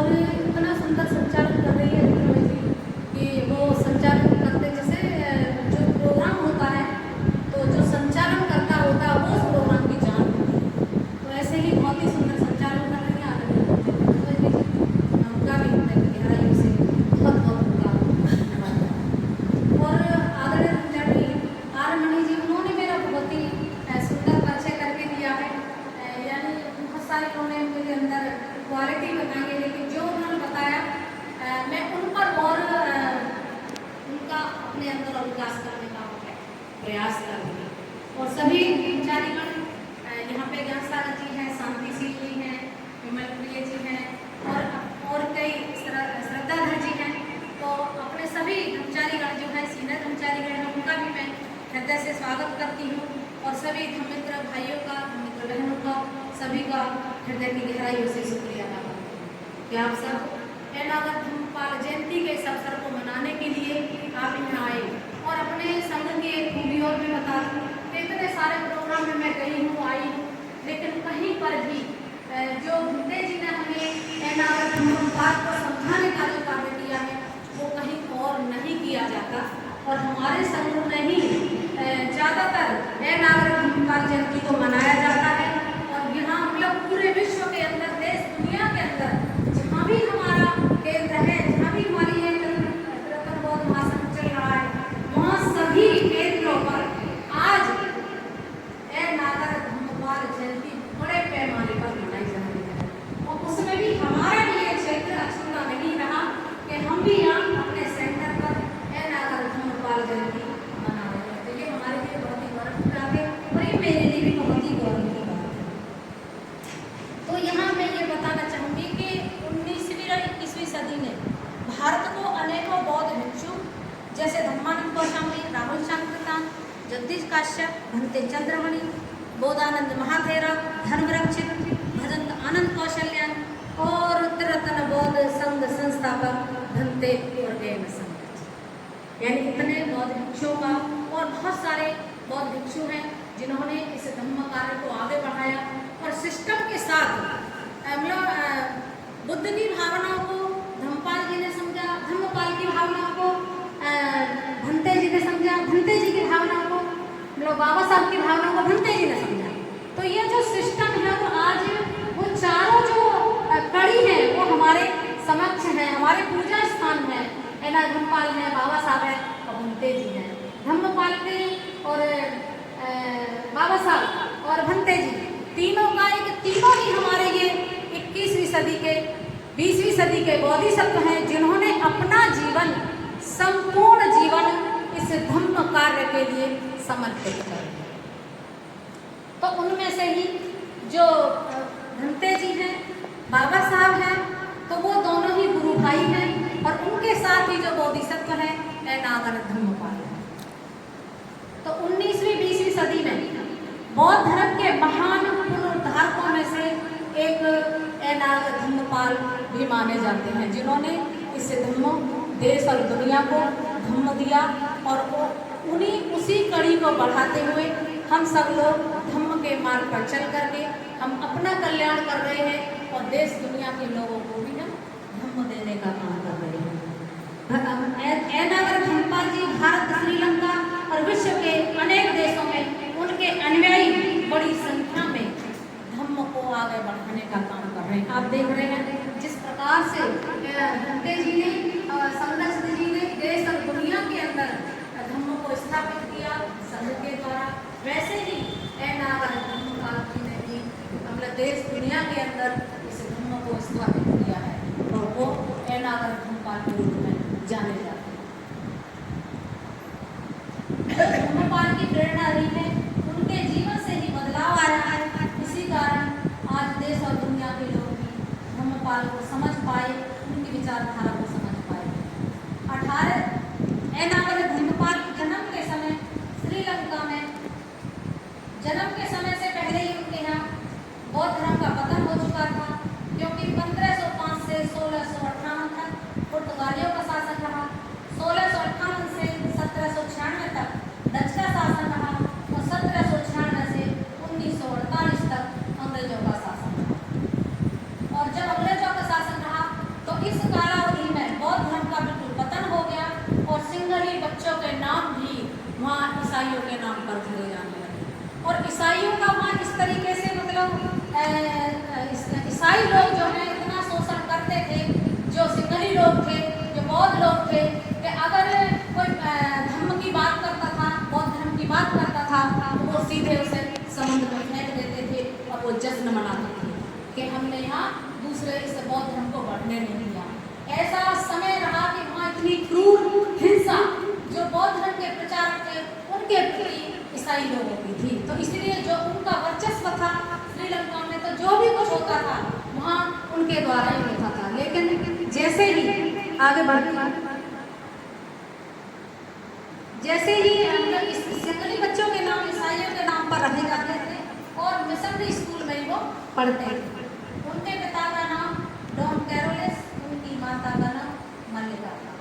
और इतना सुंदर संचालन कर रही है विक्रम जी कि वो संचालन करते जैसे जो प्रोग्राम होता है तो जो संचालन करता होता है वो उस प्रोग्राम की जान होती है। तो ऐसे ही बहुत ही सुंदर संचालन कर रही है आदरणीय उनका भी गहराइयों से बहुत बहुत उनका धन्यवाद। और आदरणीय रंजनी आरमणि जी उन्होंने मेरा बहुत ही सुंदर परिचय करके दिया है। यानी बहुत सारे उन्होंने मेरे अंदर क्वालिटी बताई है, लेकिन जो उन्होंने बताया मैं उन पर और उनका अपने अंदर और विकास करने का प्रयास कर रही हूँ। और सभी कर्मचारीगण यहाँ पे ज्ञान सागर जी हैं, शांतिशील जी हैं, विमल प्रिय जी हैं और कई श्रद्धाधर जी हैं। तो अपने सभी कर्मचारीगण जो है सीनियर कर्मचारीगण हैं उनका भी मैं हृदय से स्वागत करती हूँ। और सभी धर्मित्र भाइयों का, धर्मित्र बहनों का, सभी का हृदय की गहराइयों से शुक्रिया अदा करती हूँ कि आप सब नागर धर्मपाल जयंती के इस अवसर को मनाने के लिए आप यहाँ आए। और अपने संघ की एक खूबी और भी बता दूँ कि इतने सारे प्रोग्राम में मैं गई हूँ, आई हूँ, लेकिन कहीं पर भी जो भंते जी ने हमें नागर धर्मपाल को समझाने का जो कार्य किया है वो कहीं और नहीं किया जाता। और हमारे संघ में ही ज़्यादातर नागर धर्मपाल जयंती को मनाया जाता है। और यहाँ मतलब पूरे विश्व के अंदर, देश दुनिया के अंदर जहाँ भी हमारा केंद्र है, जहाँ भी हमारी प्रवर्तन बौद्ध महासंघ चल रहा है, वहाँ सभी केंद्रों पर आज नागर धर्मपाल जयंती बड़े पैमाने पर मनाई जा रही है। और उसमें भी हमारा भी एक क्षेत्र अछूता नहीं रहा कि हम भी यहाँ अपने सेंटर पर नागर धर्मपाल जयंती मना रहे हैं। तो ये हमारे लिए बहुत ही गौरव की बात है और ये मेरे लिए भी बहुत ही गौरव की बात है। तो यहाँ मैं ये बताना चाहूँगी कि 19वीं और 21वीं सदी ने भारत को अनेकों बौद्ध भिक्षु जैसे धम्मानंद कौशाम्बी, राहुल शांकृतान, जगदीश काश्यप, भंते चंद्रमणि, बोधानंद महाथेरा, धर्मरक्षित, भजन आनंद कौशल्यान और उत्तरतन बौद्ध संघ संस्थापक भंते उर्गेन संघ, यानी इतने बौद्ध भिक्षुओं का और बहुत सारे बौद्ध भिक्षु हैं जिन्होंने इस धम्म कार्य को आगे बढ़ाया और सिस्टम के साथ बुद्ध की भावनाओं को धम्मपाल जी ने समझा, धम्मपाल की भावनाओं को भंते जी ने समझा, भंते जी की भावनाओं को बाबा साहब की भावनाओं को भंते जी ने समझा। तो ये जो सिस्टम है वो आज वो चारों जो कड़ी है वो हमारे समक्ष है, हमारे पूजा स्थान है। धम्मपाल है, बाबा साहब है और भंते जी हैं। धम्मपाल के और बाबा साहब और भंते जी तीनों का तीनों ही हमारे ये 21वीं सदी के 20वीं सदी के बोधिसत्व हैं जिन्होंने अपना जीवन, संपूर्ण जीवन इस धम्म कार्य के लिए समर्पित कर दिया। तो उनमें से ही जो भंते जी हैं, बाबा साहब हैं, तो वो दोनों ही गुरु भाई हैं। और उनके साथ ही जो बोधिसत्व है नागर धर्मपाल है। तो 19वीं 20वीं सदी में बौद्ध धर्म के महान पुनरुद्धारकों में से एक नागर धर्मपाल भी माने जाते हैं जिन्होंने इस धम्म देश और दुनिया को धम्म दिया। और उसी कड़ी को बढ़ाते हुए हम सब लोग धम्म के मार्ग पर चल करके हम अपना कल्याण कर रहे हैं और देश दुनिया के लोगों को भी हम धम्म देने का काम कर रहे हैं। नागर धर्मपाल जी भारत, श्रीलंका और विश्व के अनेक देशों में उनके अनुयायी बड़ी संख्या में धम्म को आगे बढ़ाने का काम कर रहे हैं। आप देख रहे हैं जिस प्रकार से भंते जी ने, संरक्षित जी ने देश और दुनिया के अंदर धम्म को स्थापित किया संघ के द्वारा, वैसे ही नागर धर्मपाल जी ने भी मतलब देश दुनिया के अंदर इस धम्म को स्थापित किया है और वो नागर धर्मपाल के रूप में जाने जाते हैं। धर्मपाल की प्रेरणा रही है, उनके जीवन से ही बदलाव आ रहा है। इसी कारण आज देश और दुनिया के लोग भी धर्मपाल को समझ पाए, उनकी विचारधारा को समझ पाए। 18 नागर धर्मपाल जन्म के समय श्रीलंका में, जन्म के समय से पहले ही उनके यहाँ बौद्ध धर्म का पतन हो चुका था, क्योंकि 1505 से 1658 तक पुर्तगालियों का शासन रहा, 1658 से 1796 तक डच का शासन रहा और 1796 से 1948 तक अंग्रेजों का शासन रहा। और जब अंग्रेजों का शासन रहा इस कालावधि में बौद्ध धर्म का बिल्कुल पतन हो गया और सिंहली बच्चों के नाम भी वहाँ ईसाइयों के नाम पर धरे जाने लगे। और ईसाइयों का वहाँ इस तरीके से मतलब ईसाई लोग जो है इतना शोषण करते थे, जो सिंहली लोग थे, जो बौद्ध लोग थे, कि अगर कोई धर्म की बात करता था, बौद्ध धर्म की बात करता था, तो वो सीधे उसे समुद्र में फेंक देते थे और वो जश्न मनाते थे कि हमने यहाँ दूसरे इस बौद्ध धर्म को बढ़ने नहीं दिया। ऐसा समय रहा कि वहाँ इतनी क्रूर हिंसा जो बौद्ध धर्म के प्रचारक थे उनके प्रति ईसाई लोगों की थी। तो इसलिए जो उनका वर्चस्व था श्रीलंका में, तो जो भी कुछ होता था वहाँ उनके द्वारा ही होता था। लेकिन जैसे ही आगे बढ़ते, जैसे ही सिंहली बच्चों के नाम ईसाइयों के नाम पर रखे जाते थे और मिशनरी स्कूल में ही वो पढ़ते थे। उनके पिता का नाम डॉन कैरोलिस, उनकी माता का नाम मल्लिका था।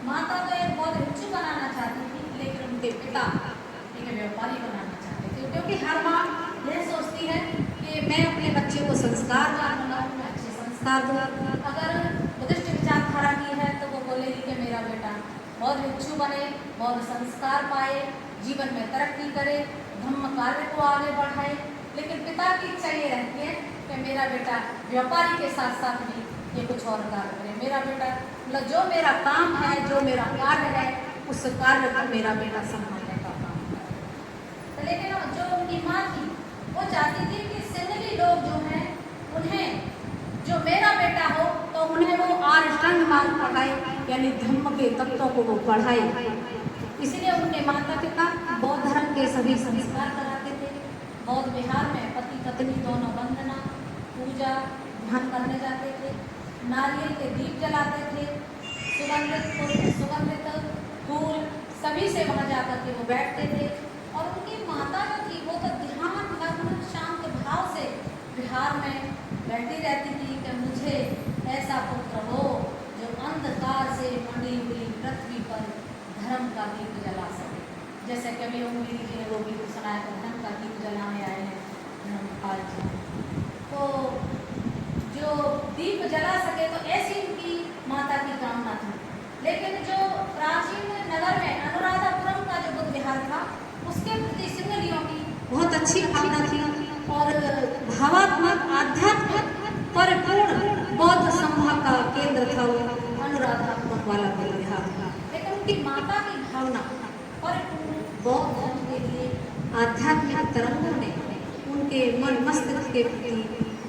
माता तो एक बहुत भिक्षु बनाना चाहती थी, लेकिन उनके पिता एक व्यापारी बनाना चाहते थे, क्योंकि हर माँ यह सोचती है कि मैं अपने बच्चे को संस्कारवान बनाऊँ, मैं अच्छे संस्कार दूँ। अगर बुद्धिस्ट विचारधारा की है तो वो बोलेगी कि मेरा बेटा बहुत भिक्षु बने, बहुत संस्कार पाए, जीवन में तरक्की करे, धम्म कार्य को आगे बढ़ाए। लेकिन पिता की इच्छा ये रहती है कि मेरा बेटा व्यापारी के साथ साथ भी ये कुछ और कार्य करे। मेरा बेटा मतलब जो मेरा काम है, जो मेरा कार्य है, उस कार्य को मेरा बेटा संभालने का काम करे। लेकिन जो उनकी माँ थी वो चाहती थी कि सिंहली लोग जो हैं उन्हें, जो मेरा बेटा हो तो उन्हें वो आर्षण मार्ग पढ़ाए, यानी धम्म के तत्वों को वो पढ़ाए। इसलिए उनके माता पिता बौद्ध धर्म के सभी संस्कार कराते थे। बौद्ध विहार में पति पत्नी दोनों वंदना, पूजा, ध्यान करने जाते थे, नारियल के दीप जलाते थे, सुगंधित फूल सभी से वहाँ जाकर के वो बैठते थे। और उनकी माता जो थी वो तो ध्यान मग्न शांत भाव से विहार में बैठी रहती थी कि मुझे ऐसा पुत्र हो जो अंधकार से मंडी हुई पृथ्वी पर धर्म का दीप जला सके। जैसे कभी उंगली जी ने वो भी सुनाया कि धर्म का दीप जलाने आए हैं धर्मपाल जी, तो जो दीप जला सके, तो ऐसी उनकी माता की कामना थी। लेकिन जो प्राचीन नगर में अनुराधापुरम का जो बुद्ध विहार था उसके प्रति सिंहलियों की बहुत अच्छी भावना थी और भावात्मक आध्यात्मिक परिपूर्ण बौद्ध सभा का केंद्र था वो अनुराधापुरम वाला बुद्ध विहार था। लेकिन उनकी माता की भावना परिपूर्ण बौद्ध धर्म के लिए आध्यात्मिक तरंगों ने उनके मन मस्तिष्क के प्रति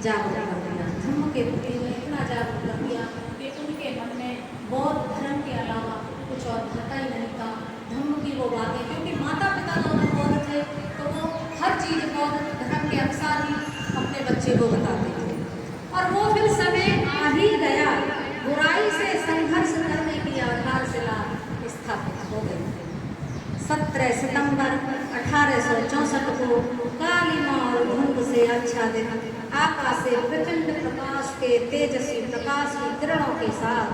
जागरूक कर दिया, धर्म के प्रति इतना जागरूक कर दिया कि उनके मन में बौद्ध धर्म के अलावा कुछ और खाता ही नहीं था। धर्म की वो बातें, क्योंकि माता पिता दोनों बौद्ध थे तो वो हर चीज़ बौद्ध धर्म के अनुसार ही अपने बच्चे को बताते थे। और वो फिर समय आ ही गया, बुराई से संघर्ष करने की आधारशिला स्थापित हो गई। 17 सितंबर 1864 को काली माँ और धुंध से आच्छादित आकाश से प्रचंड प्रकाश के तेजस्वी प्रकाश की किरणों के साथ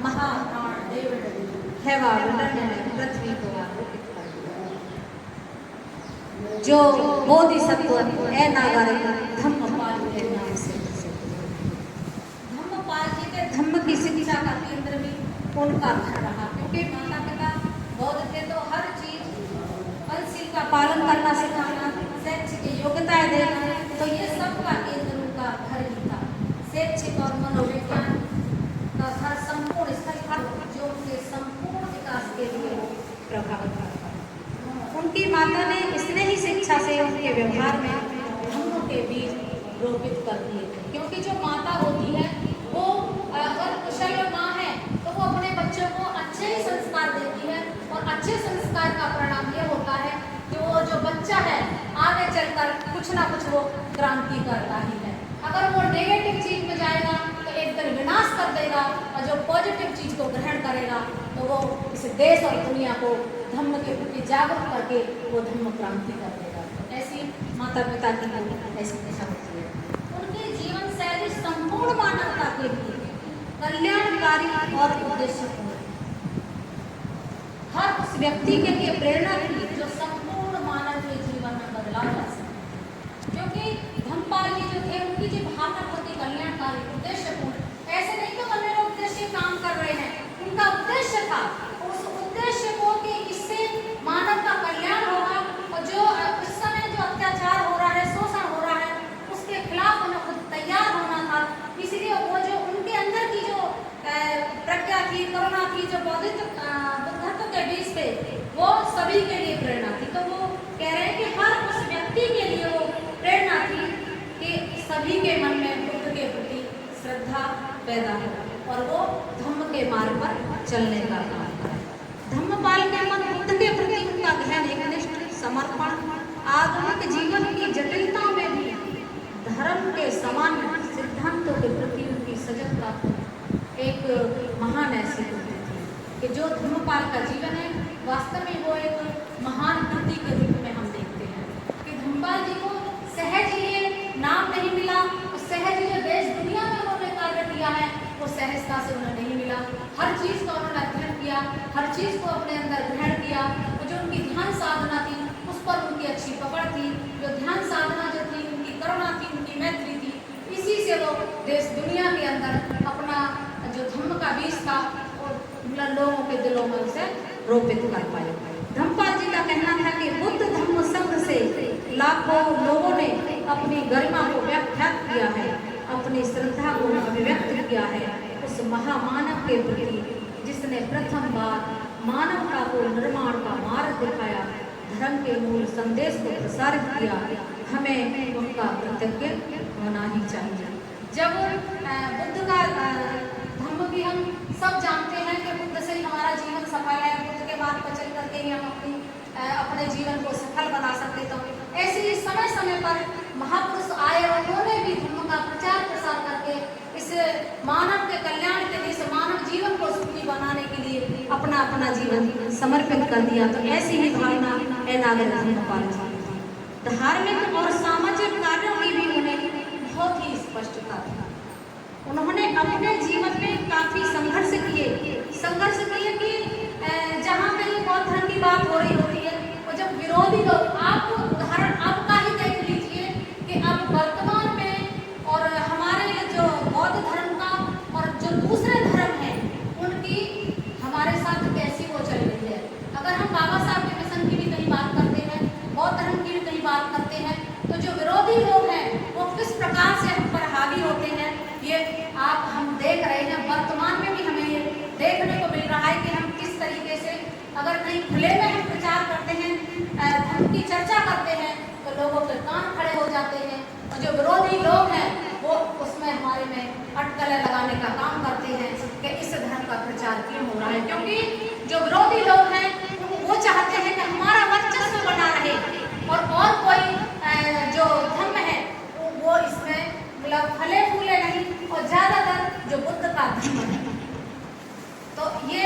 महाप्राण डेविड हेवाविलन ने पृथ्वी को आलोकित कर दिया। जो बोधिसत्व नागरिक धम्मपाल के नाम से धम्मपाल जी के धम्म की शिक्षा का केंद्र भी उनका घर रहा, क्योंकि माता पिता बौद्ध थे तो हर चीज पंचशील का पालन करना सिखाना, शैक्षिक योग्यताएं देना, तो ये सब का केंद्र उनका घर ही था। शैक्षिक और मनोविज्ञान का हर संपूर्ण स्थल था जो उनके संपूर्ण विकास के लिए प्रभावित करता। उनकी माता ने स्नेही शिक्षा से उनके व्यवहार में धर्मों के बीज रोपित कर दिए थे, क्योंकि जो माता होती है वो अगर कुशल माँ है तो वो अपने बच्चों को अच्छे ही संस्कार देती है और अच्छे संस्कार का परिणाम ये होता है कि वो जो बच्चा है आगे चलकर कुछ ना कुछ वो क्रांति करता ही है। अगर वो नेगेटिव चीज में जाएगा तो एक दिन विनाश कर देगा, और जो पॉजिटिव चीज को ग्रहण करेगा तो वो इस देश और दुनिया को धर्म के प्रति जागरूक करके वो धर्म क्रांति कर देगा। ऐसी माता पिता की ऐसी दिशा होती है। उनकी जीवन शैली संपूर्ण मानवता के लिए कल्याणकारी और उद्देश्यपूर्ण, हर उस व्यक्ति के लिए प्रेरणा थी जो संपूर्ण मानव के जीवन में बदलाव ला सके। क्योंकि धम्मपाल जी जो थे उनकी जो भावना बहुत ही कल्याणकारी उद्देश्यपूर्ण, ऐसे नहीं तो अन्य लोग सभी के लिए प्रेरणा थी। तो वो कह रहे हैं कि हर उस व्यक्ति के लिए वो प्रेरणा थी कि सभी के मन में बुद्ध के प्रति श्रद्धा पैदा हो और वो धम्म के मार्ग पर चलने का काम करे। धम्मपाल के मन बुद्ध के प्रति उनका गहन एकनिष्ठ समर्पण आधुनिक जीवन की जटिलता में भी धर्म के समान सिद्धांतों के प्रति उनकी सजगता एक महान ऐसी होती थी कि जो धर्मपाल का जीवन है वास्तव में वो एक महान कृति के रूप में हम देखते हैं कि धर्मपाल जी को सहज ये नाम नहीं मिला, उस सहज जो देश दुनिया में उन्होंने कार्य किया है वो सहजता से उन्हें नहीं मिला। हर चीज़ का उन्होंने अध्ययन किया, हर चीज़ को अपने अंदर ग्रहण किया। और जो उनकी ध्यान साधना थी उस पर उनकी अच्छी पकड़ थी, जो ध्यान साधना जो थी उनकी करुणा थी, उनकी मैत्री थी, इसी से वो देश दुनिया के अंदर अपना जो धम्म का बीज था और लोगों के दिलों में उसे रोपित कर पाए। धम्मपाल जी का कहना था कि बुद्ध धम्म संघ से लाखों लोगों ने अपनी गरिमा को व्याख्यात किया है, अपनी श्रद्धा को अभिव्यक्त किया है उस महामानव के प्रति जिसने प्रथम बार मानवता को निर्माण का मार्ग दिखाया, धर्म के मूल संदेश को प्रसारित किया। हमें उनका कृतज्ञ होना ही चाहिए। जब बुद्ध का धम्म भी हम सब जानते हैं कि बुद्ध से ही हमारा जीवन सफल है, बुद्ध के बाद पर चल करके ही हम अपने जीवन को सफल बना सकते। तो ऐसे ही समय समय पर महापुरुष आए और उन्होंने भी धर्म का प्रचार प्रसार करके इस मानव के कल्याण के लिए, इस मानव जीवन को सुखी बनाने के लिए अपना अपना जीवन समर्पित कर दिया। तो ऐसी ही भावना नागरिक धर्मपाल जी। धार्मिक और सामाजिक कार्यों की भी उन्हें बहुत ही स्पष्टता थी। उन्होंने अपने जीवन में काफी संघर्ष किए कि जहाँ कहीं बौद्ध धर्म की बात हो रही होती है और जब विरोधी लोग, आप उदाहरण आपका ही देख लीजिए कि अब वर्तमान में और हमारे जो बौद्ध धर्म का और जो दूसरे धर्म हैं उनकी हमारे साथ कैसी वो चल रही है। अगर हम बाबा साहब के मिशन की भी कहीं बात करते हैं, बौद्ध धर्म की भी कहीं बात करते हैं, तो जो विरोधी लोग हैं वो किस प्रकार से हम पर हावी होते हैं ये हम देख रहे हैं। वर्तमान में भी हमें ये देखने को मिल रहा है कि हम किस तरीके से अगर कहीं खुले में हम प्रचार करते हैं, धर्म की चर्चा करते हैं तो लोगों के कान खड़े हो जाते हैं और जो विरोधी लोग हैं वो उसमें हमारे में अटकलें लगाने का काम करते हैं कि इस धर्म का प्रचार क्यों हो रहा है। क्योंकि जो विरोधी लोग हैं वो चाहते हैं कि हमारा वर्चस्व बना रहे और कोई जो धर्म है वो इसमें मतलब फले फूले नहीं और ज्यादातर जो बुद्ध का धर्म है। तो ये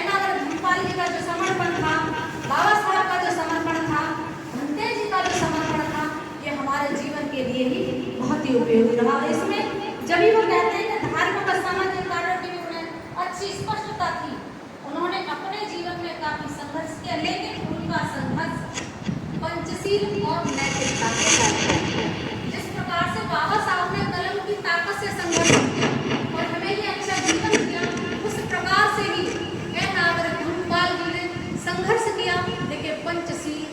नागरिक धर्मपाल जी का जो समर्पण था, बाबा साहब का जो समर्पण था, भंते जी का जो समर्पण था, ये हमारे जीवन के लिए ही बहुत ही उपयोगी रहा। इसमें जब भी वो कहते हैं कि धार्मिक और सामाजिक कार्यों की भी उन्हें अच्छी स्पष्टता थी। उन्होंने अपने जीवन में काफी संघर्ष किया, लेकिन उनका संघर्ष पंचशील और नैतिकता के साथ। जिस प्रकार से बाबा साहब ने कलम की ताकत से संघर्ष किया और हमें ये अच्छा जीवन दिया, उस प्रकार से ही नागरिक धर्मपाल जी ने संघर्ष किया, लेकिन पंचशील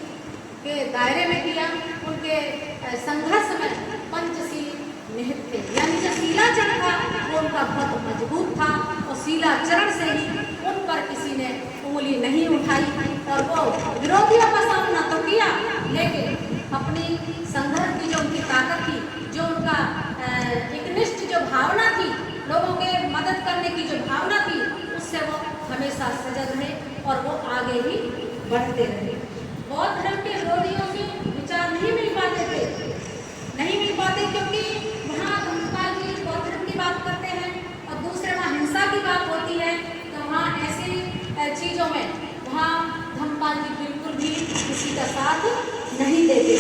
के दायरे में किया। उनके संघर्ष में पंचशील निहित थे, यानी जो शीलाचरण था वो उनका बहुत मजबूत था और शीलाचरण से ही उन पर किसी ने उंगली नहीं उठाई और वो विरोधियों का सामना तो किया, लेकिन अपनी संघर्ष की जो उनकी ताकत थी, जो उनका एकनिष्ठ जो भावना थी, लोगों के मदद करने की जो भावना थी, उससे वो हमेशा सजग रहे और वो आगे भी बढ़ते रहे। बौद्ध धर्म के विरोधियों से विचार नहीं मिल पाते क्योंकि वहाँ धर्मपाल जी बौद्ध धर्म की बात करते हैं और दूसरे वहाँ हिंसा की बात होती है। तो वहाँ ऐसी चीज़ों में वहाँ धर्मपाल जी बिल्कुल भी किसी का साथ नहीं देते।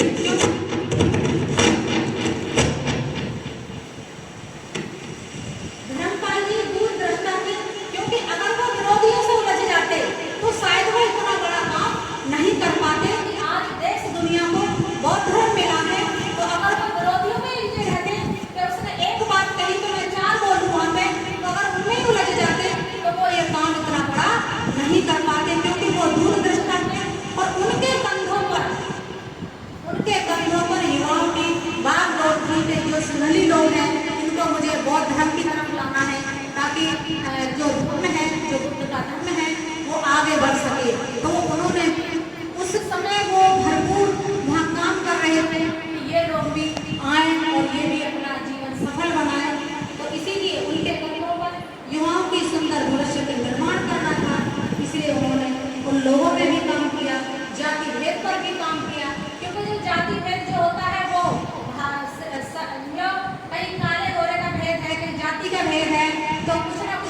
सुनहली लोग हैं इनको मुझे बौद्ध धर्म की तरफ लाना है ताकि जो धर्म है, जो बुद्ध का धर्म है वो आगे बढ़ सके। तो उन्होंने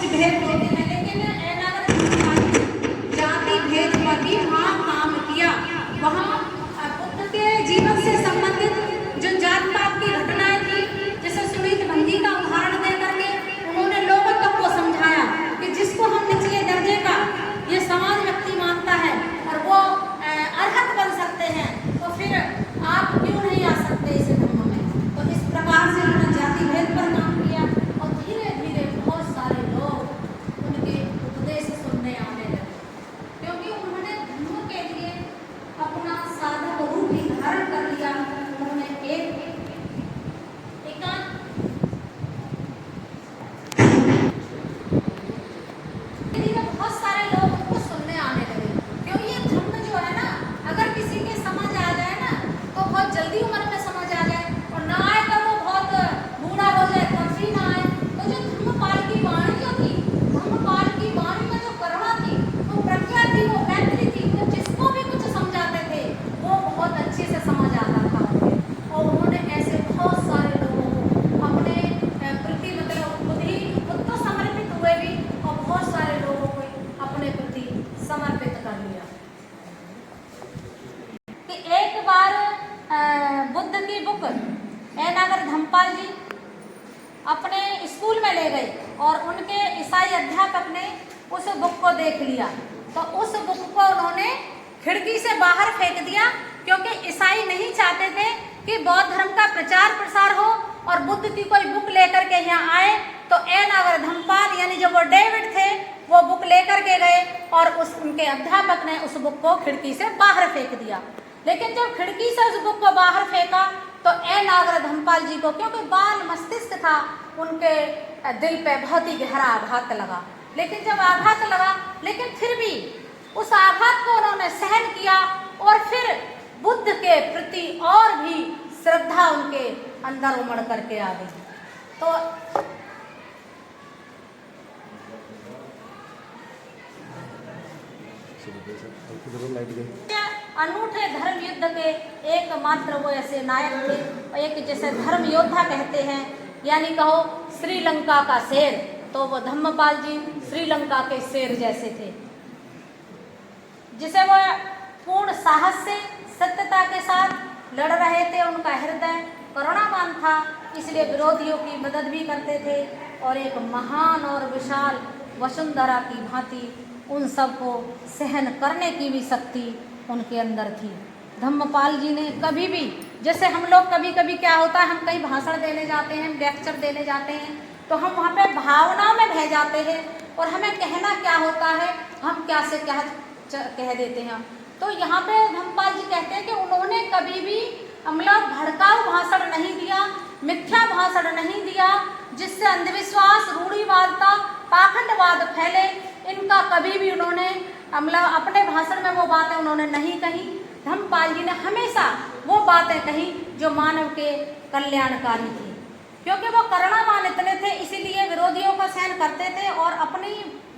भेद होते हैं, लेकिन जाति भेद पर भी वहाँ काम किया। वहाँ बुद्ध के जीवन से संबंधित जो जात पात की घटनाएं थी, जैसे सुनीत भंगी का उदाहरण दे करके उन्होंने लोगों तक को समझाया कि जिसको हम निचले दर्जे का ये समाज व्यक्ति मानता है और वो अर्हत बन सकते हैं, तो फिर आप क्यों नहीं आ सकते इस धर्म में। तो इस प्रकार से उन्होंने जाति भेद पर काम किया और धीरे धीरे बहुत सारे लोग उनके उपदेश सुनने आने लगे, क्योंकि उन्होंने धर्म के लिए अपना साधक रूप ही धारण कर लिया। उन्होंने एकांत बहुत सारे लोग उनको सुनने आने लगे, क्योंकि ये धर्म जो है ना, अगर किसी के समझ आ जाए ना तो बहुत जल्दी उम्र में समझ आ जाए, और ना आए तो वो बहुत बूढ़ा हो जाए तब भी ना आए। तो जो धर्मपाल की वाणी जो थी, धर्मपाल की वाणी में जो करुणा थी, वो प्रज्ञा थी, वो मैत्री थी, वो जिसको भी कुछ समझाते थे वो बहुत अच्छे से समझ आता था उन्हें। और उन्होंने ऐसे बहुत सारे लोगों को अपने प्रति मतलब खुद तो समर्पित हुए भी, और बहुत सारे लोगों को अपने प्रति समर्पित कर लिया। कि एक बार बुद्ध की बुक एनागर धम्मपाल जी अपने स्कूल में ले गए और उनके ईसाई अध्यापक ने उस बुक को देख लिया, तो उस बुक को उन्होंने खिड़की से बाहर फेंक दिया, क्योंकि ईसाई नहीं चाहते थे कि बौद्ध धर्म का प्रचार प्रसार हो और बुद्ध की कोई बुक लेकर के यहाँ आए। तो एनागर धम्मपाल यानी जो वो डेविड थे वो बुक लेकर के गए और उनके अध्यापक ने उस बुक को खिड़की से बाहर फेंक दिया। लेकिन जब खिड़की से उस बुक को बाहर फेंका तो एनागर धम्मपाल जी को, क्योंकि बाल मस्तिष्क था, उनके दिल पे बहुत ही गहरा आघात लगा। लेकिन जब आघात लगा, लेकिन फिर भी उस आघात को उन्होंने सहन किया और फिर बुद्ध के प्रति और भी श्रद्धा उनके अंदर उमड़ करके आ गई। तो अनूठे धर्म युद्ध के एकमात्र वो ऐसे नायक थे, एक जैसे धर्म योद्धा कहते हैं, यानी कहो श्रीलंका का शेर, तो वो धम्मपाल जी श्रीलंका के शेर जैसे थे, जिसे वो पूर्ण साहस से सत्यता के साथ लड़ रहे थे। उनका हृदय करुणावान था, इसलिए विरोधियों की मदद भी करते थे और एक महान और विशाल वसुंधरा की भांति उन सबको सहन करने की भी शक्ति उनके अंदर थी। धम्मपाल जी ने कभी भी, जैसे हम लोग कभी कभी क्या होता है, हम कहीं भाषण देने जाते हैं, लेक्चर देने जाते हैं, तो हम वहाँ पे भावनाओं में बह जाते हैं और हमें कहना क्या होता है, हम क्या से क्या कह देते हैं। तो यहाँ पे धम्मपाल जी कहते हैं कि उन्होंने कभी भी मतलब भड़काऊ भाषण नहीं दिया, मिथ्या भाषण नहीं दिया, जिससे अंधविश्वास, रूढ़िवादिता, पाखंडवाद फैले, इनका कभी भी उन्होंने मतलब अपने भाषण में वो बातें उन्होंने नहीं कही। धम्मपाल जी ने हमेशा वो बातें कही जो मानव के कल्याणकारी थी, क्योंकि वो करुणावान इतने थे, इसीलिए विरोधियों का सहन करते थे और अपनी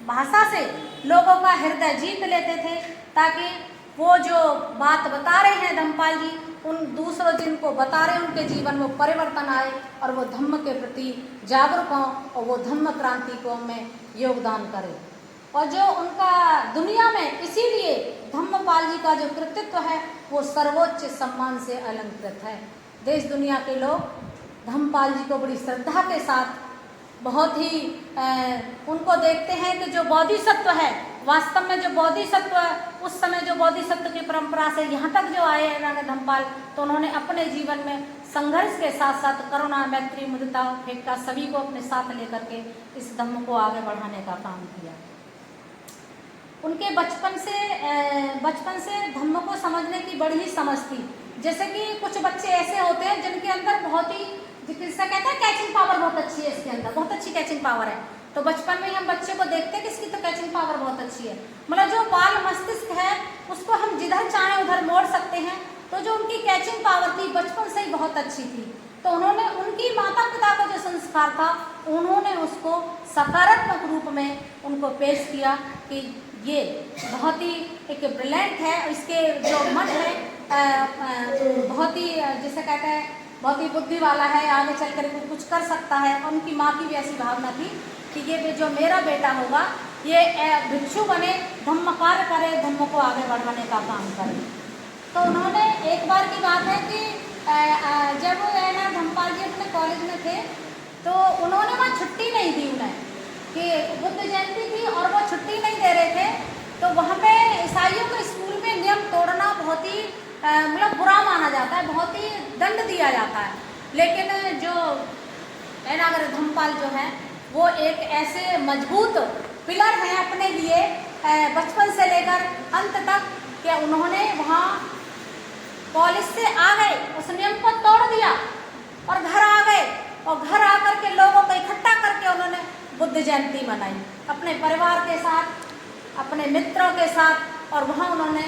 भाषा से लोगों का हृदय जीत लेते थे, ताकि वो जो बात बता रहे हैं धम्मपाल जी, उन दूसरों जिनको बता रहे उनके जीवन में परिवर्तन आए और वो धम्म के प्रति जागरूक हों और वो धम्म क्रांति को में योगदान करें। और जो उनका दुनिया में, इसीलिए धम्मपाल जी का जो कृतित्व है वो सर्वोच्च सम्मान से अलंकृत है। देश दुनिया के लोग धम्मपाल जी को बड़ी श्रद्धा के साथ बहुत ही उनको देखते हैं कि जो बोधिसत्व है, वास्तव में जो बोधिसत्व उस समय जो बोधिसत्व की परंपरा से यहाँ तक जो आए हैं धम्मपाल, तो उन्होंने अपने जीवन में संघर्ष के साथ साथ करुणा, मैत्री, मुदिता, उपेक्षा सभी को अपने साथ लेकर के इस धम्म को आगे बढ़ाने का काम किया। उनके बचपन से धम्म को समझने की बड़ी ही समझ थी। जैसे कि कुछ बच्चे ऐसे होते हैं जिनके अंदर बहुत ही, जिससे कहते हैं कैचिंग पावर बहुत अच्छी है, इसके अंदर बहुत अच्छी कैचिंग पावर है। तो बचपन में ही हम बच्चे को देखते हैं कि इसकी तो कैचिंग पावर बहुत अच्छी है, मतलब जो बाल मस्तिष्क है उसको हम जिधर चाहें उधर मोड़ सकते हैं। तो जो उनकी कैचिंग पावर थी बचपन से ही बहुत अच्छी थी, तो उन्होंने उनकी माता पिता का जो संस्कार था उन्होंने उसको सकारात्मक रूप में उनको पेश किया कि ये बहुत ही एक ब्रिलियंट है, इसके जो मन है बहुत ही, जिसे कहते हैं बहुत ही बुद्धि वाला है, आगे चल कर कुछ कर सकता है। और उनकी माँ की भी ऐसी भावना थी कि ये जो मेरा बेटा होगा ये भिक्षु बने, धम्म कार्य करे, धम्म को आगे बढ़ाने का काम करे। तो उन्होंने एक बार की बात है कि जब ना धम्मपाल जी अपने कॉलेज में थे तो उन्होंने वहाँ छुट्टी नहीं दी उन्हें, कि बुद्ध जयंती थी और वो छुट्टी नहीं दे रहे थे। तो वहाँ पे ईसाइयों के स्कूल में नियम तोड़ना बहुत ही मतलब बुरा माना जाता है, बहुत ही दंड दिया जाता है। लेकिन जो अगर धम्मपाल जो है वो एक ऐसे मजबूत पिलर हैं अपने लिए बचपन से लेकर अंत तक, कि उन्होंने वहाँ कॉलेज से आ गए, उस नियम को तोड़ दिया और घर आ गए, और घर आकर के लोगों को इकट्ठा करके उन्होंने बुद्ध जयंती मनाई अपने परिवार के साथ, अपने मित्रों के साथ। और वहाँ उन्होंने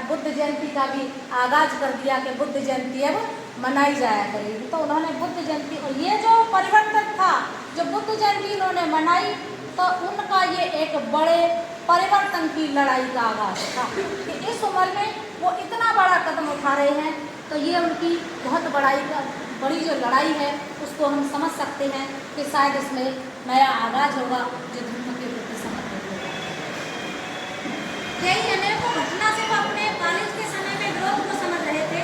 बुद्ध जयंती का भी आगाज कर दिया कि बुद्ध जयंती अब मनाई जाया करेगी। तो उन्होंने बुद्ध जयंती, और ये जो परिवर्तन था, जो बुद्ध जयंती उन्होंने मनाई, तो उनका ये एक बड़े परिवर्तन की लड़ाई का आगाज था कि इस उम्र में वो इतना बड़ा कदम उठा रहे हैं। तो ये उनकी बहुत बड़ी जो लड़ाई है उसको हम समझ सकते हैं कि शायद इसमें नया आगाज होगा जो धर्म के प्रति समर्पित होगा। यही अनेकों घटना से वो अपने कॉलेज के समय में विरोध को समझ रहे थे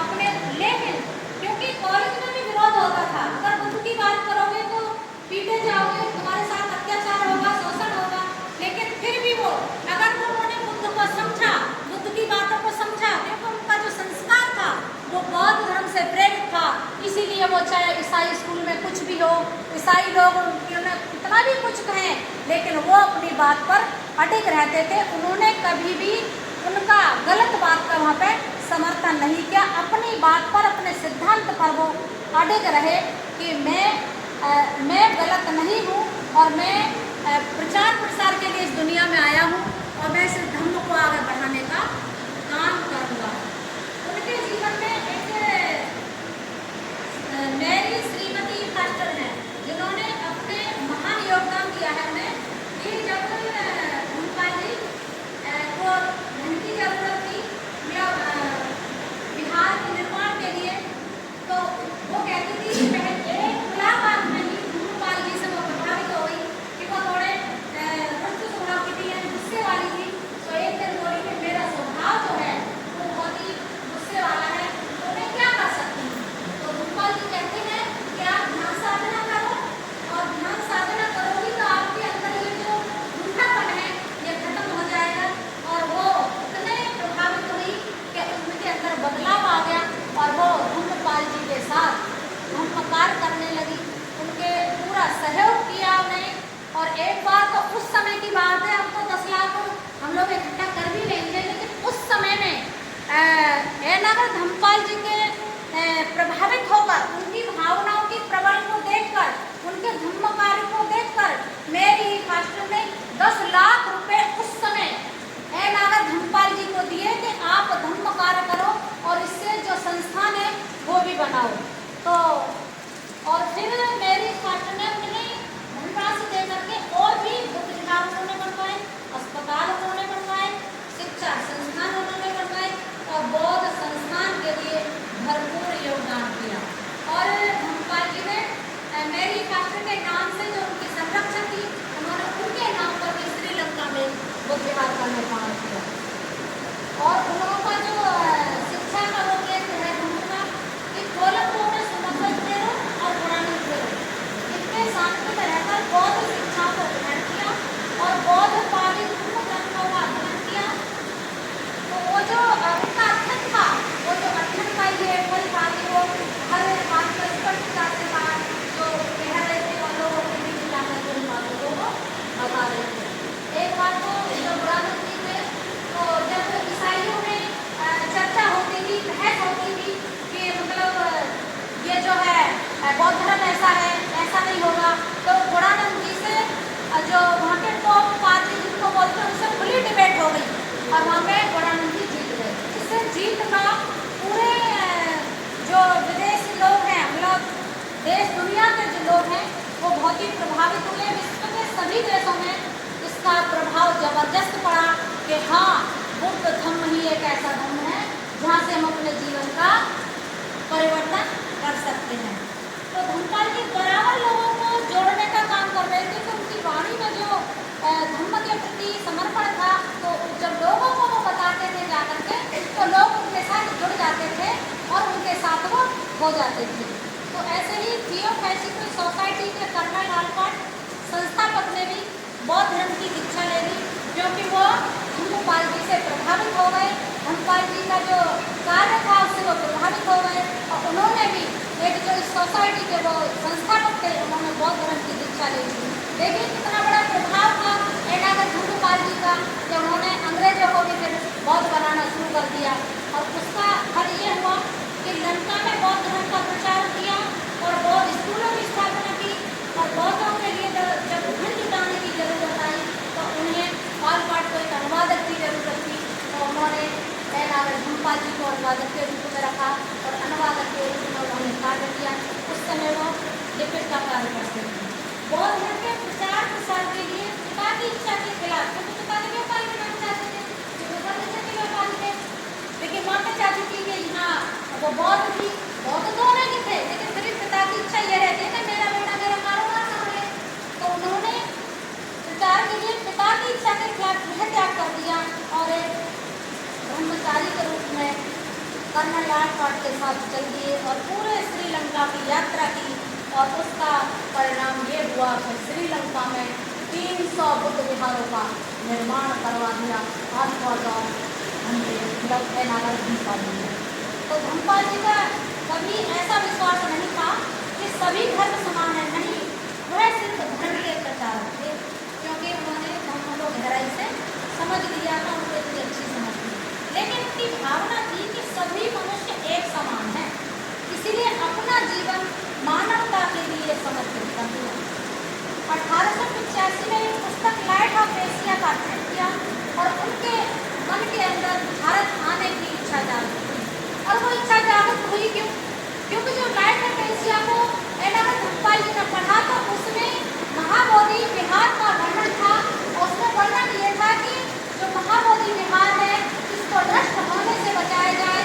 अपने, लेकिन क्योंकि कॉलेज में भी विरोध होता था, अगर बुद्ध की बात करोगे तो पीटे जाओगे, तुम्हारे साथ अत्याचार होगा, शोषण होगा। लेकिन फिर भी वो उन्होंने बुद्ध को समझा, बुद्ध की बातों को समझा, क्योंकि उनका जो संस्कार था वो बौद्ध धर्म से प्रेरित था। इसीलिए वो चाहे ईसाई स्कूल में कुछ भी हो, ईसाई लोग उन्हें कितना भी कुछ कहें, लेकिन वो अपनी बात पर अडिग रहते थे। उन्होंने कभी भी उनका गलत बात का वहाँ पे समर्थन नहीं किया, अपनी बात पर, अपने सिद्धांत पर वो अडिग रहे कि मैं गलत नहीं हूँ और मैं प्रचार प्रसार के लिए इस दुनिया में आया हूँ और मैं इस धर्म को आगे बढ़ाने का काम करूँगा। उनके जीवन में एक मेरी श्रीमती फास्टर हैं जिन्होंने अपने महान योगदान दिया है उन्हें, कि जब धम्मपाल जी को धन की जरूरत थी बिहार के निर्माण के लिए, तो वो कहती थी कि पहले एक मुलाकात में ही धम्मपाल जी से वो प्रभावित हो गई कि वो थोड़े रुष्ट स्वभाव की थी, गुस्से वाली थी। तो एक दिन बोली कि मेरा स्वभाव जो है वो बहुत ही गुस्से वाला है, तो मैं क्या कर सकती हूँ। तो धम्मपाल जी कहते हैं कि आप ध्यान साधना करो, और ध्यान साधना करोगी तो आपके अंदर ये जो रूखापन है ये खत्म हो जाएगा। और वो इतने प्रभावित हुई कि उनके अंदर बदलाव आ गया और वो धम्मपाल जी के साथ धम्मकार करने लगी, उनके पूरा सहयोग किया उन्हें। और एक बार तो उस समय की बात है, अब तो 10 लाख हम लोग इकट्ठा कर भी लेंगे, लेकिन उस समय में अगर धम्मपाल जी के प्रभावित होकर, उनकी भावनाओं की प्रबल को देखकर, उनके धम्म कार्य को देखकर मेरी फास्टर ने 10 लाख रुपए उस समय अगर धम्मपाल जी को दिए कि आप धम्म कार्य करो और इससे जो संस्थान है वो भी बनाओ। तो और फिर मेरी फास्टर ने उन्हें धनराशि दे करके और भी बुद्ध विहार उन्होंने बनवाए, अस्पताल उन्होंने बनवाए, शिक्षा संस्थान उन्होंने बनवाए और बौद्ध संस्थान के लिए भरपूर योगदान किया। और धम्मपाल जी ने मेरी फास्टर के नाम से जो उनकी संरक्षण थी, उन्होंने उनके नाम पर भी श्रीलंका में बुद्ध विहार का निर्माण किया। और उन लोगों का जो शिक्षा का वो केंद्र है उनका कि कोलंबो में सुमंगल और पुरानी इतने शांति में रहकर बौद्ध शिक्षा को ग्रहण किया और बौद्ध पाली ग्रंथों का अध्ययन किया। तो वो जो उनका अध्ययन था, वो जो अध्ययन का ये फल था कि वो हर बात का स्पष्टता से बात जो कह रहे थे और लोगों के बीच जाकर उन बातों को बता रहे थे। एक बार तो जो बुरानंदी में तो जब ईसाइयों में चर्चा होती थी, बहस होती थी कि मतलब ये जो है बौद्ध धर्म ऐसा है, ऐसा नहीं होगा, तो बुरानंद जी से जो वहाँ के टॉप पार्टी जिनको बोलते हैं उनसे खुली डिबेट हो गई और वहाँ पे बुरानंद जी जीत गए। इससे जीत का पूरे जो विदेशी लोग हैं, मतलब देश दुनिया के जो लोग हैं वो बहुत ही प्रभावित हुए। विश्व के सभी देशों में इसका प्रभाव जबरदस्त पड़ा कि हाँ, बुद्ध धम्म ही एक ऐसा धर्म है जहाँ से हम अपने जीवन का परिवर्तन कर सकते हैं। तो धम्मपाल जी बराबर लोगों को जोड़ने का काम कर कर रहे थे कि उनकी वाणी में जो धर्म के प्रति समर्पण था, तो जब लोगों को वो बताते थे जाकर के, तो लोग उनके साथ जुड़ जाते थे और उनके साथ वो हो जाते थे। तो ऐसे ही थियोसॉफिकल सोसाइटी के कर्नल आल्बर्ट संस्थापक ने भी बौद्ध धर्म की दीक्षा ले ली, क्योंकि वो धम्मपाल जी से प्रभावित हो गए, धम्मपाल जी का जो कार्य था उससे वो प्रभावित हो गए, और उन्होंने भी एक जो इस सोसाइटी के वो संस्थापक थे, उन्होंने बौद्ध धर्म की दीक्षा ले ली। देखिए कितना बड़ा प्रभाव था एनागर धम्मपाल जी का, कि उन्होंने अंग्रेजों को भी फिर बौद्ध बनाना शुरू कर दिया, और उसका फल ये हुआ कि लंका में बौद्ध धर्म का प्रचार किया और बौद्ध स्कूलों की स्थापना की, और बौद्धों के लिए जब धन जुटाने की जरूरत आई तो उन्हें आल्बर्ट को एक अनुवादक की जरूरत थी, तो उन्होंने एनागर धम्मपाल जी को अनुवादक के रूप में रखा और अनुवादक के रूप में उन्होंने कार्य किया। उस समय वो लिपिक का कार्य करते थे। बौद्ध धर्म के प्रचार प्रसार के लिए पिता की इच्छा के खिलाफ, क्योंकि पिता ने व्यापारी बनाना चाहते थे, व्यापारी थे, लेकिन माता चाहती थी कि हाँ वो बौद्ध थी, बौद्ध दोनों ही थे, लेकिन फिर पिता की इच्छा ये रहती है कि मेरा बेटा मेरा कारोबार संभाले, तो उन्होंने प्रचार के लिए पिता की इच्छा के खिलाफ गृह त्याग कर दिया और ब्रह्मचारी के रूप में कर्नल आल्बर्ट के साथ चल दिए और पूरे श्रीलंका की यात्रा की, और उसका परिणाम ये हुआ कि श्रीलंका में 300 बुद्ध विहारों का निर्माण करवा दिया आल्बर्ट और एनागर धम्मपाल जी। तो धम्मपाल जी का कभी ऐसा विश्वास नहीं था कि सभी धर्म समान है, नहीं, वह सिर्फ धर्म के प्रचारक थे, क्योंकि उन्होंने धर्म को गहराई से समझ लिया था, उनके लिए अच्छी समझ थी, लेकिन उनकी भावना थी कि सभी मनुष्य एक समान है, इसीलिए अपना जीवन मानवता के लिए समर्पित कर दिया। 1885 में एक पुस्तक लाइट ऑफ एशिया का अध्ययन किया और उनके मन के अंदर भारत आने की इच्छा जागृत हुई, और वो इच्छा जागृत हुई क्यों? क्योंकि जो लाइट ऑफ एशिया को एनागर धम्मपाल जी ने पढ़ा तो उसमें महाबोधि विहार का वर्णन था, और उसमें वर्णन ये था कि जो महाबोधि विहार है इसको नष्ट होने से बचाया जाए,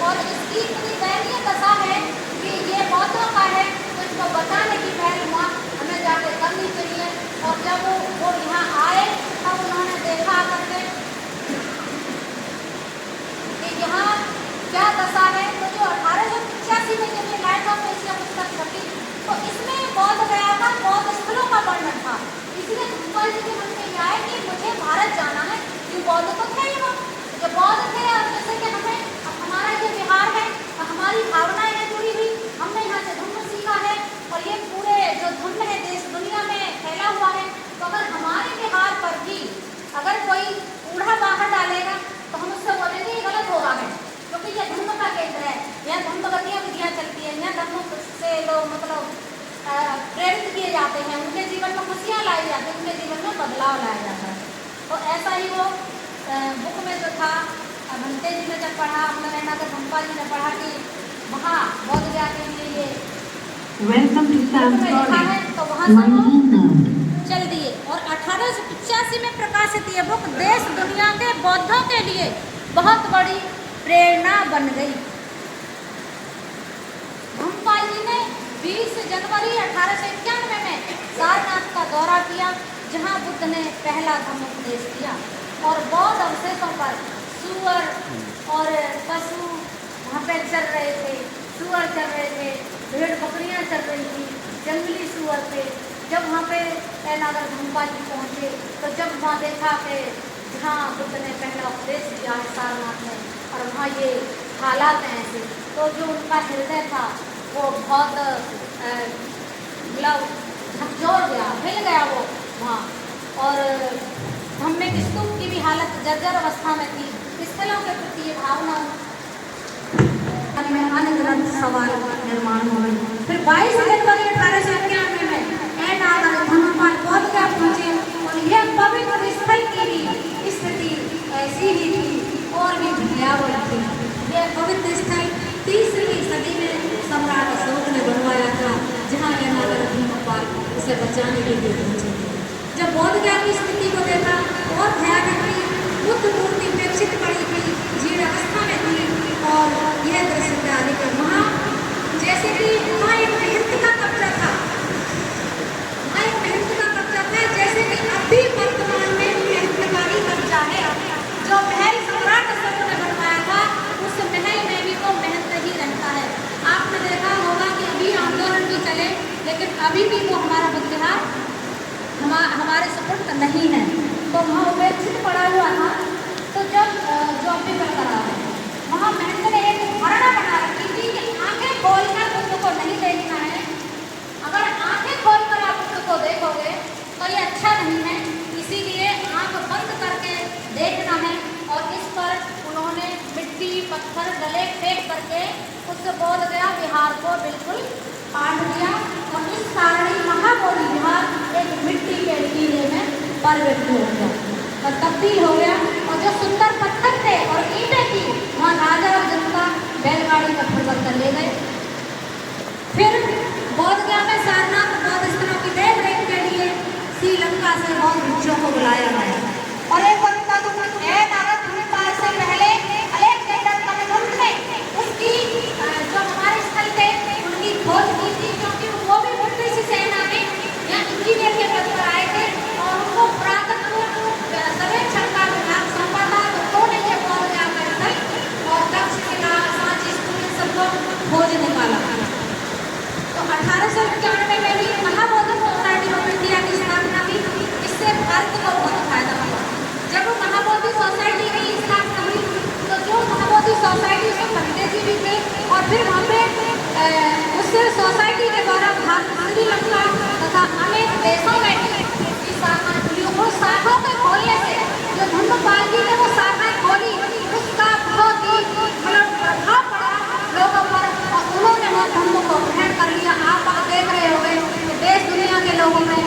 और इसकी इतनी दयनीय दशा है कि ये बौद्धों का है, तो इसको बचाने की पहल वहाँ हमें जाके करनी चाहिए। और जब वो यहाँ आए तब उन्होंने देखा करके कि यहाँ क्या दशा है, तो जो 1885 में जब ये लाइट ऑफ एशिया पुस्तक छपी तो इसमें बौद्ध गया था, बौद्ध स्थलों का वर्णन था, इसलिए धम्मपाल जी के मन में यह आया कि मुझे भारत जाना है, कि बौद्ध तो थे ही, वो जो बौद्ध थे, और जैसे कि हमें हमारा ये बिहार है, हमारी भावनाएं हैं जुड़ी हुई, हमने यहाँ से धम्म सीखा है, और ये पूरे जो धम्म है देश दुनिया में फैला हुआ है, तो अगर हमारे बिहार पर भी अगर कोई कूड़ा बाहर डालेगा तो हम उससे बोलेंगे ये गलत हो रहा है, क्योंकि ये धर्म का केंद्र है, यहाँ धर्म गतिविधियाँ चलती है, यहाँ धर्म से लोग मतलब प्रेरित किए जाते हैं, उनके जीवन में खुशियाँ लाई जाती हैं, उनके जीवन में बदलाव लाया जाता है। तो ऐसा ही वो बुक में जो था, भंते जी ने जब पढ़ा, हमने एनागर धम्मपाल जी ने पढ़ा कि वहाँ बौद्ध विहार के लिए ये लिखा है, तो वहाँ से वो चल दिए, और 1885 में प्रकाशित ये बुक देश दुनिया के बौद्धों के लिए बहुत बड़ी प्रेरणा बन गई। धम्मपाल जी ने 20 जनवरी 1891 में सारनाथ का दौरा किया, जहाँ बुद्ध ने पहला धम्म उपदेश दिया, और बौद्ध अवशेषों पर सुअर और पशु वहाँ पे चल रहे थे, सुअर चल रहे थे, भेड़ बकरियाँ चल रही थी, जंगली सुअर थे। जब वहाँ पे एनागर धम्मपाल जी पहुँचे तो जब वहाँ देखा कि जहाँ बुद्ध ने पहला उपदेश दिया है सारनाथ में, और वहाँ ये हालात हैं ऐसे, तो जो उनका हृदय था वो बहुत मतलब झकझोर गया, हिल गया वो वहाँ, और धम्मे की स्तूप की भी हालत जर्जर अवस्था में थी। स्थलों के प्रति ये भावना में अनगिनत सवाल निर्माण हुए। फिर 22 जनवरी 1891 में एनागर धम्मपाल बौद्ध गया पहुँचे, और यह पवित्र स्थल की भी स्थिति ऐसी ही थी और भी भयावह थी। यह पवित्र स्थल 3वीं सदी में सम्राट अशोक ने बनवाया था, जहाँ एनागर धम्मपाल उसे बचाने के लिए पहुँचे थे। जब बौद्ध गया की स्थिति को देखा और भयानक थी, बुद्ध मूर्ति प्रेक्षित पड़ी थी, जीर्ण अवस्था में थी, और यह दृश्य प्यारे के वहाँ जैसे कि वहाँ एक महंत का कब्जा था, वहाँ एक महंत का करके उस बोध गया विहार को बिल्कुल काट दिया और इस कारण ही महाबोधि विहार एक मिट्टी के टीले में परिवर्तित हो गया और तब्दील हो गया। और जो सुंदर पत्थर थे और ईंटें थी वहाँ राजा और जनता बैलगाड़ी का परिवर्तन ले गए। फिर बोध गया में सारनाथ बौद्ध स्थलों की देख रेख के लिए श्रीलंका से बौद्ध भिक्षुओं को बुलाया गया। और एक बता दूं, धर्मपाल से पहले अलेक्जेंडर कनिंघम ने उसकी जो हमारे स्थल थे उनकी खोज की थी, क्योंकि वो भी ब्रिटिश सेना में या इंजीनियर के पद पर आए थे और उनको पुरातत्व सर्वेक्षण का विभाग सौंपा था। तो उन्होंने ये बोध गया का स्थल और तक्षशिला सांची स्तूप सबको खोज निकाला। तो 1891 में भी महाबोधि सोसाइटी ऑफ इंडिया की स्थापना की। इससे भारत को बहुत फायदा हुआ। जब महाबोधि सोसाइटी की स्थापना हुई तो जो महाबोधि सोसाइटी से पंडित जी भी थे और फिर वहाँ पे उस सोसाइटी के द्वारा भारत श्रीलंका तथा अनेक देशों में की शाखाएं खुली। वो शाखाओं के खोलने से जो धर्मपाल जी ने वो शाखाएं खोली उसका बहुत ही प्रभाव पड़ा लोगों पर और उन्होंने वो धर्म को ग्रहण कर लिया। आप देख रहे होंगे कि देश दुनिया के लोगों में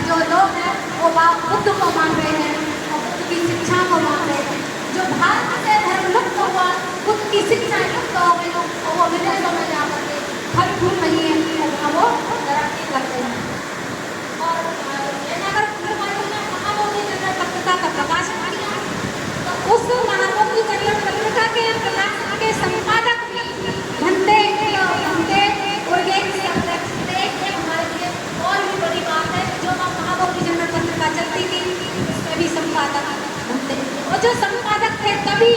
जो लोग हैं वो बुद्ध को मान रहे हैं और बुद्ध की शिक्षा को मान रहे हैं। जो भारत से धर्म लुप्त हुआ, बुद्ध की शिक्षा लुप्त हो गई और वो विदेशों में जा करके फल फूल रही है और वो तरक्की करते हैं। और अगर महाबोधि जन्म पत्रिका का प्रकाशन किया तो उस महाबोधि जन्म पत्रिका के संपादक घंटे हमारे लिए और भी बड़ी बात है। जो महाबोधि जन्म पत्रिका चलती थी उसमें भी संपादक घंटे और जो संपादक थे तभी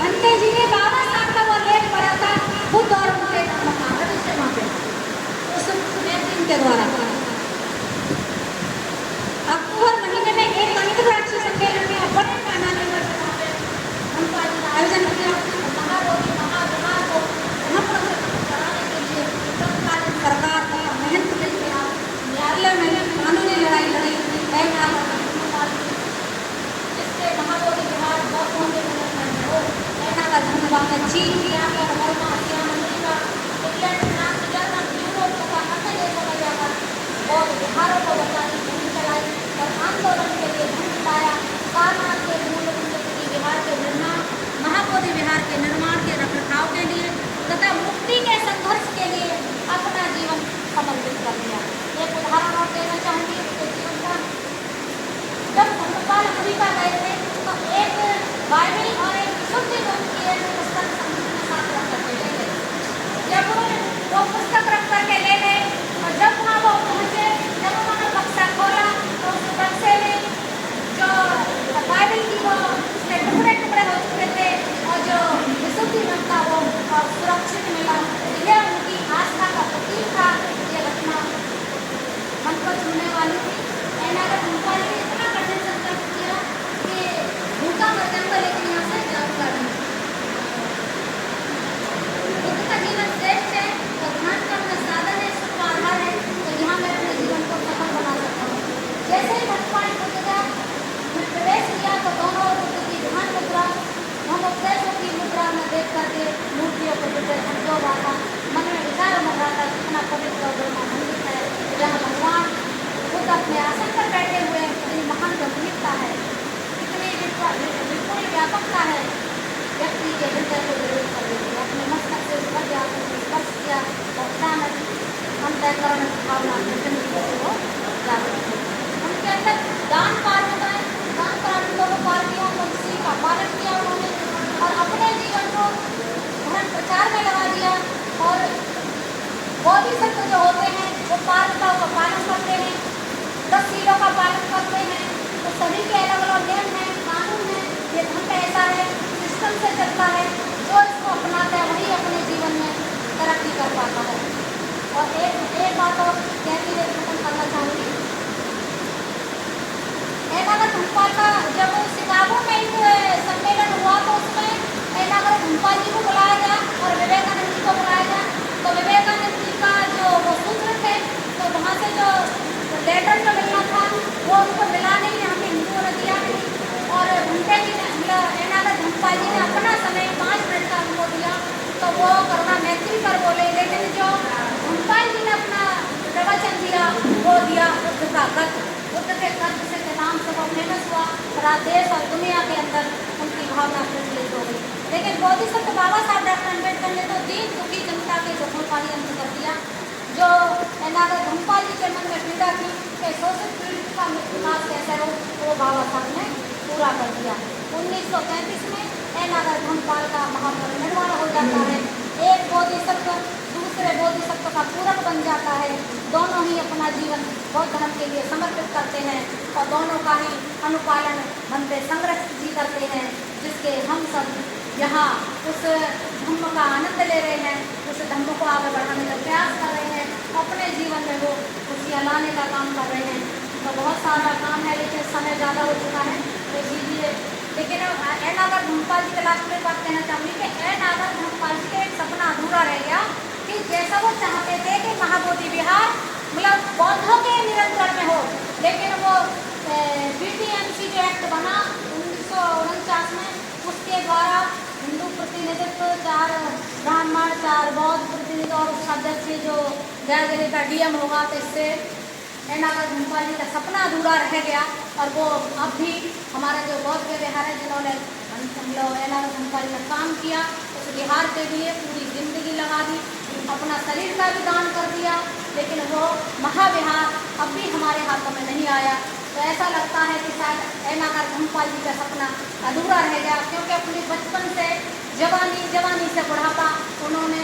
घंटे जी ने 12 साल का वो लेख पढ़ा था बुद्ध और उनके उस मैगजीन के द्वारा। अक्टूबर महीने में एक अंतर्राष्ट्रीय सम्मेलन में बड़े पैमाने पर आयोजन किया। महाबोधि महाविहार को कराने के लिए तत्कालीन सरकार का मेहनत मिलते न्यायालय में कानूनी लड़ाई लड़ी जिससे महाबोधि विहार बौद्धों के ऐना का धन्यवाद है। चीन किया Burma America England France German Europe तथा अन्य देशों में जाकर बौद्ध विहारों को बचाने की मुहिम चलाई और आंदोलन के लिए धन जुटाया। सारनाथ के मूल विहार के निर्माण, महाबोधि विहार के निर्माण के रखरखाव के लिए तथा मुक्ति के संघर्ष के लिए अपना जीवन समर्पित कर दिया। एक उदाहरण और देना चाहूँगी उसके जीवन का। जब धर्मपाल अमेरिका गए थे तो एक बाइबल और एक विशुद्ध ग्रंथ की एक पुस्तक साथ रख करके ले गए। जब वो पुस्तक रख करके ले गए और जब वहाँ वो पहुँचे, जब उन्होंने बक्सा खोला तो उस बक्से में जो बाइबल की वो टुकड़े टुकड़े हो चुके थे और जो विशुद्धि ग्रंथ था वो सुरक्षित मिला। यह उनकी आस्था का प्रतीक था। ये घटना मन को छूने वाली थी। अगर उनका इतना कठिन संकल्प किया कि भूखा मर जाऊंगा लेकिन यहाँ से जाऊंगा नहीं। बुद्ध का जीवन श्रेष्ठ है और ध्यान का अपना साधन है, सुख आधार है, तो यहाँ मैं अपने जीवन को सफल बना सकता हूँ। जैसे ही धर्मपाल बुद्ध का प्रवेश किया तो दोनों बुद्ध की ध्यान मुद्रा हम उपदेशों की मुद्रा में देख करके मूर्तियों को संजोग आता मन में विचार उमड़ रहा था कितना पवित्र और बड़ा मंदिर है जहाँ भगवान खुद अपने आसन पर बैठे हुए हैं। कितनी महान गंभीरता है, कितनी विपुल व्यापकता है। व्यक्ति के हृदय को जरूर कर देती है। अपने मस्तक से भर जाकर स्पर्श किया और अचानक अंतःकरण भावना को जागृत हुई। उनके अंदर दान पार होता है। दान दोनों पार्टियों को इसी का पालन किया उन्होंने और अपने जीवन को धर्म प्रचार में लगा दिया। और बोधिसत्व जो होते हैं वो पारंपरिक का पालन करते हैं, 10 शीलों का पालन करते हैं। तो सभी के अलग अलग नियम हैं, कानून है। ये धर्म ऐसा है, सिस्टम से चलता है। जो इसको अपनाता है वही अपने जीवन में तरक्की कर पाता है। और एक बात और कहती है खत्म करना चाहूँगी। धर्मपाल का जब शिकागो में एक सम्मेलन हुआ तो उसमें धर्मपाल जी को बुलाया गया और विवेकानंद जी को बुलाया गया। तो विवेकानंद जी का जो वो सूत्र थे तो वहाँ से जो लेटर जो मिलना था वो उनको मिला नहीं, यहाँ पे हिंदुओं ने दिया नहीं। और घंटे जी ने धर्मपाल जी ने अपना समय 5 मिनट का उनको दिया तो वो दूसरा गत, बुद्ध के गत के नाम से वो फेमस हुआ, पूरा देश और दुनिया के अंदर उनकी भावना प्रचलित हो गई। लेकिन बोधिसत्व बाबा साहब डॉक्टर अम्बेडकर ने तो दीन दुखी जनता के दुखों का ही अंत कर दिया। जो नागर धर्मपाल जी के मन में पीड़ा थी कि शोषित पीड़ित का विकास कैसे हो, वो बाबा साहब ने पूरा कर दिया। 1935 में नागर धर्मपाल का महापरिनिर्वाण हो जाता है। एक बोधिसत्व दूसरे बोधिसत्व का पूरक बन जाता है। दोनों ही अपना जीवन बौद्ध धर्म के लिए समर्पित करते हैं और दोनों का ही अनुपालन बनते संरक्षित भी करते हैं, जिसके हम सब यहाँ उस धर्म का आनंद ले रहे हैं, उस धर्म को आगे बढ़ाने का प्रयास कर रहे हैं, अपने जीवन में वो खुशियाँ लाने का काम कर रहे हैं। तो बहुत सारा काम है, लेकिन समय ज़्यादा हो चुका है तो इसीलिए। लेकिन नागर धर्मपाल जी के लास्ट में बात कहना चाहूँगी कि नागर धर्मपाल जी का एक सपना अधूरा रह गया कि जैसा वो चाहते थे कि महाबोधि विहार मतलब बौद्धों के नियंत्रण में हो, लेकिन वो BTMC जो एक्ट बना 1949 में, उसके द्वारा हिंदू प्रतिनिधित्व 4 ब्राह्मण 4 बौद्ध प्रतिनिधि और उसका अध्यक्ष जो गया जिले का DM होगा, तो इससे नागर धर्मपाल जी का सपना अधूरा रह गया। और वो अब भी हमारा जो बौद्ध के विहार है, जिन्होंने नागर धर्मपाल जी का काम किया, उस विहार के लिए पूरी जिंदगी लगा दी, अपना शरीर का भी दान कर दिया, लेकिन वो महाविहार अब भी हमारे हाथों में नहीं आया। तो ऐसा लगता है कि शायद नागर धर्मपाल जी का सपना अधूरा रह गया, क्योंकि अपने बचपन से जवानी से बुढ़ापा उन्होंने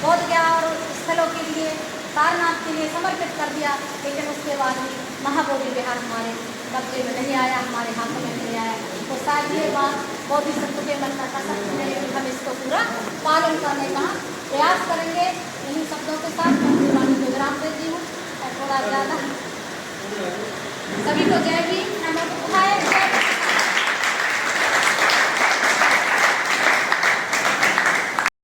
बौद्ध ज्ञान और स्थलों के लिए, सारनाथ के लिए समर्पित कर दिया, लेकिन उसके बाद भी महाबोधि विहार हमारे कब्जे में नहीं आया, हमारे हाथों में नहीं आया। तो शायद ये बात बोधिसत्व के मन का सत्य है, लेकिन हम इसको पूरा पालन करने का प्रयास करेंगे। इन्हीं शब्दों के साथ मैं अपनी वाणी को विराम देती हूँ और थोड़ा ज़्यादा सभी को जय भी।